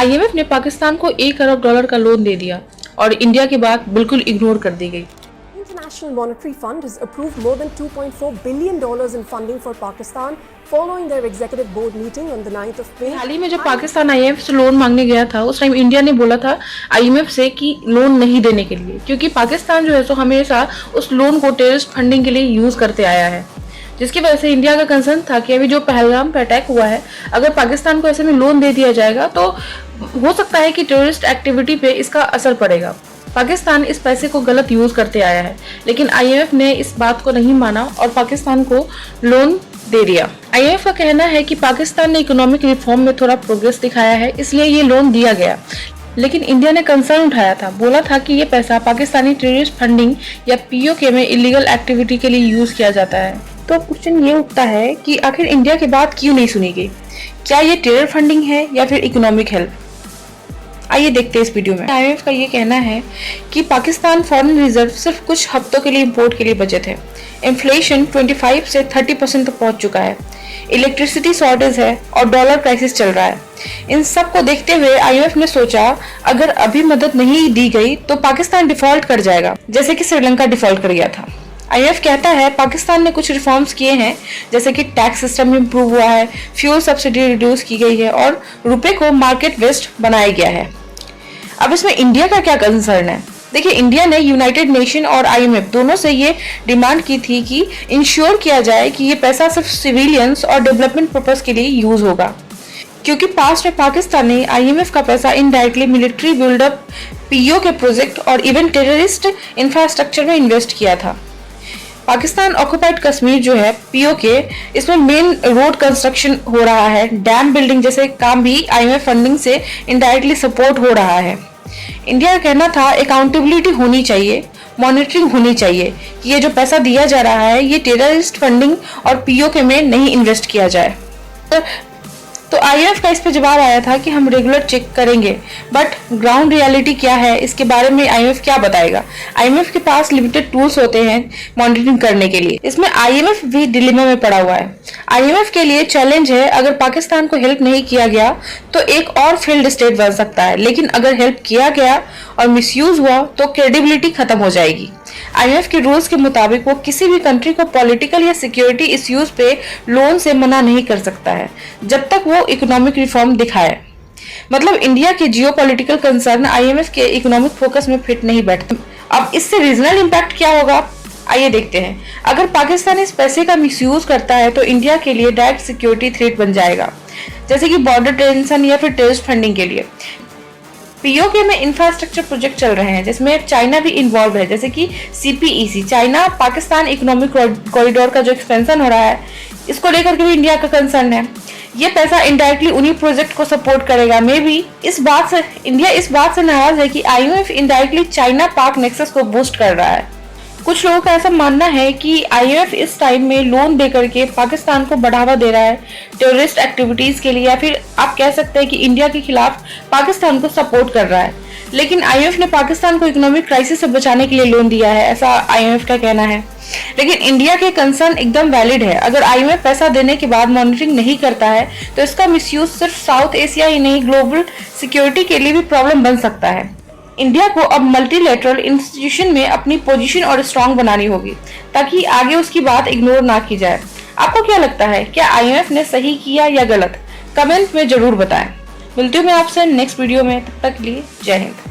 IMF ने पाकिस्तान को $1 अरब का लोन दे दिया और इंडिया की बात बिल्कुल इग्नोर कर दी गई। International Monetary Fund has approved more than $2.4 billion in funding for Pakistan following their executive board meeting on the 9th of May. हाल ही में जब पाकिस्तान आईएमएफ से लोन मांगने गया था, उस टाइम इंडिया ने बोला था आईएमएफ से कि लोन नहीं देने के लिए, क्योंकि पाकिस्तान जो है सो हमेशा उस लोन को टेररिस्ट फंडिंग के लिए यूज करते आया है, जिसकी वजह से इंडिया का कंसर्न था कि अभी जो पहलगाम पे अटैक हुआ है, अगर पाकिस्तान को ऐसे में लोन दे दिया जाएगा तो हो सकता है कि टेररिस्ट एक्टिविटी पे इसका असर पड़ेगा। पाकिस्तान इस पैसे को गलत यूज करते आया है, लेकिन आईएमएफ ने इस बात को नहीं माना और पाकिस्तान को लोन दे दिया। आईएमएफ का कहना है कि पाकिस्तान ने इकोनॉमिक रिफॉर्म में थोड़ा प्रोग्रेस दिखाया है, इसलिए ये लोन दिया गया। लेकिन इंडिया ने कंसर्न उठाया था, बोला था कि ये पैसा पाकिस्तानी टेररिस्ट फंडिंग या पीओके में इलीगल एक्टिविटी के लिए यूज किया जाता है। तो क्वेश्चन ये उठता है कि आखिर इंडिया की बात क्यों नहीं सुनी गई? क्या ये टेरर फंडिंग है या फिर इकोनॉमिक हेल्प? आइए देखते हैं इस वीडियो में। आईएमएफ का ये कहना है कि पाकिस्तान फॉरेन रिजर्व सिर्फ कुछ हफ्तों के लिए इंपोर्ट के लिए बचे थे। इन्फ्लेशन 25 से 30% तक पहुंच चुका है, इलेक्ट्रिसिटी शॉर्टेज है और डॉलर क्राइसिस चल रहा है। इन सब को देखते हुए आईएमएफ ने सोचा अगर अभी मदद नहीं दी गई तो पाकिस्तान डिफॉल्ट कर जाएगा, जैसे कि श्रीलंका डिफॉल्ट कर गया था। आईएमएफ कहता है पाकिस्तान ने कुछ रिफॉर्म्स किए हैं, जैसे कि टैक्स सिस्टम इंप्रूव हुआ है, फ्यूल सब्सिडी रिड्यूस की गई है और रुपए को मार्केट बेस्ड बनाया गया है। अब इसमें इंडिया का क्या कंसर्न है? देखिए, इंडिया ने यूनाइटेड नेशन और आईएमएफ दोनों से ये डिमांड की थी कि इंश्योर किया जाए कि ये पैसा सिर्फ सिविलियंस और डेवलपमेंट पर्पस के लिए यूज होगा, क्योंकि पास्ट में पाकिस्तान ने आईएमएफ का पैसा इनडायरेक्टली मिलिट्री बिल्डअप, पीओ के प्रोजेक्ट और इवन टेररिस्ट इंफ्रास्ट्रक्चर में इन्वेस्ट किया था। पाकिस्तान ऑक्युपाइड कश्मीर जो है पीओके, इसमें मेन रोड कंस्ट्रक्शन हो रहा है, डैम बिल्डिंग जैसे काम भी आईएमएफ फंडिंग से इनडायरेक्टली सपोर्ट हो रहा है। इंडिया का कहना था अकाउंटेबिलिटी होनी चाहिए, मॉनिटरिंग होनी चाहिए कि ये जो पैसा दिया जा रहा है ये टेररिस्ट फंडिंग और पीओके में नहीं इन्वेस्ट किया जाए। तो आईएमएफ का इस पे जवाब आया था कि हम रेगुलर चेक करेंगे, बट ग्राउंड रियलिटी क्या है इसके बारे में आईएमएफ क्या बताएगा? आईएमएफ के पास लिमिटेड टूल्स होते हैं मॉनिटरिंग करने के लिए। इसमें आईएमएफ भी डिलेमा में पड़ा हुआ है। आईएमएफ के लिए चैलेंज है, अगर पाकिस्तान को हेल्प नहीं किया गया तो एक और फेल्ड स्टेट बन सकता है, लेकिन अगर हेल्प किया गया और मिसयूज हुआ तो क्रेडिबिलिटी खत्म हो जाएगी। आईएमएफ के रूल्स के मुताबिक वो किसी भी कंट्री को पॉलिटिकल या सिक्योरिटी इश्यूज पे लोन से मना नहीं कर सकता है जब तक वो इकोनॉमिक रिफॉर्म दिखाए। मतलब इंडिया के जियोपॉलिटिकल कंसर्न आईएमएफ के इकोनॉमिक फोकस में फिट नहीं बैठते। अब इससे रीजनल इम्पैक्ट क्या होगा, आइए देखते हैं। अगर पाकिस्तान इस पैसे का मिसयूज करता है तो इंडिया के लिए डायरेक्ट सिक्योरिटी थ्रेट बन जाएगा, जैसे कि बॉर्डर टेंशन या फिर टेररिस्ट फंडिंग के लिए। पीओके में इंफ्रास्ट्रक्चर प्रोजेक्ट चल रहे हैं जिसमें चाइना भी इन्वॉल्व है, जैसे कि CPEC, China Pakistan economic corridor का जो एक्सपेंशन हो रहा है, इसको लेकर के भी इंडिया का कंसर्न है। ये पैसा इनडायरेक्टली उन्हीं प्रोजेक्ट को सपोर्ट करेगा। मे बी इंडिया इस बात से नाराज है कि आईएमएफ इनडायरेक्टली चाइना पाक नेक्सस को बूस्ट कर रहा है। कुछ लोगों का ऐसा मानना है कि आईएमएफ इस टाइम में लोन दे करके पाकिस्तान को बढ़ावा दे रहा है टेररिस्ट एक्टिविटीज के लिए, या फिर आप कह सकते हैं कि इंडिया के खिलाफ पाकिस्तान को सपोर्ट कर रहा है। लेकिन आईएमएफ ने पाकिस्तान को इकोनॉमिक क्राइसिस से बचाने के लिए लोन दिया है, ऐसा आईएमएफ का कहना है। लेकिन इंडिया के कंसर्न एकदम वैलिड है। अगर आईएमएफ पैसा देने के बाद मॉनिटरिंग नहीं करता है तो इसका मिसयूज सिर्फ साउथ एशिया ही नहीं, ग्लोबल सिक्योरिटी के लिए भी प्रॉब्लम बन सकता है। इंडिया को अब मल्टीलेटरल इंस्टीट्यूशन में अपनी पोजीशन और स्ट्रांग बनानी होगी ताकि आगे उसकी बात इग्नोर ना की जाए। आपको क्या लगता है, क्या आईएमएफ ने सही किया या गलत? कमेंट में जरूर बताएं। मिलती हूँ मैं आपसे नेक्स्ट वीडियो में, तब तक के लिए जय हिंद।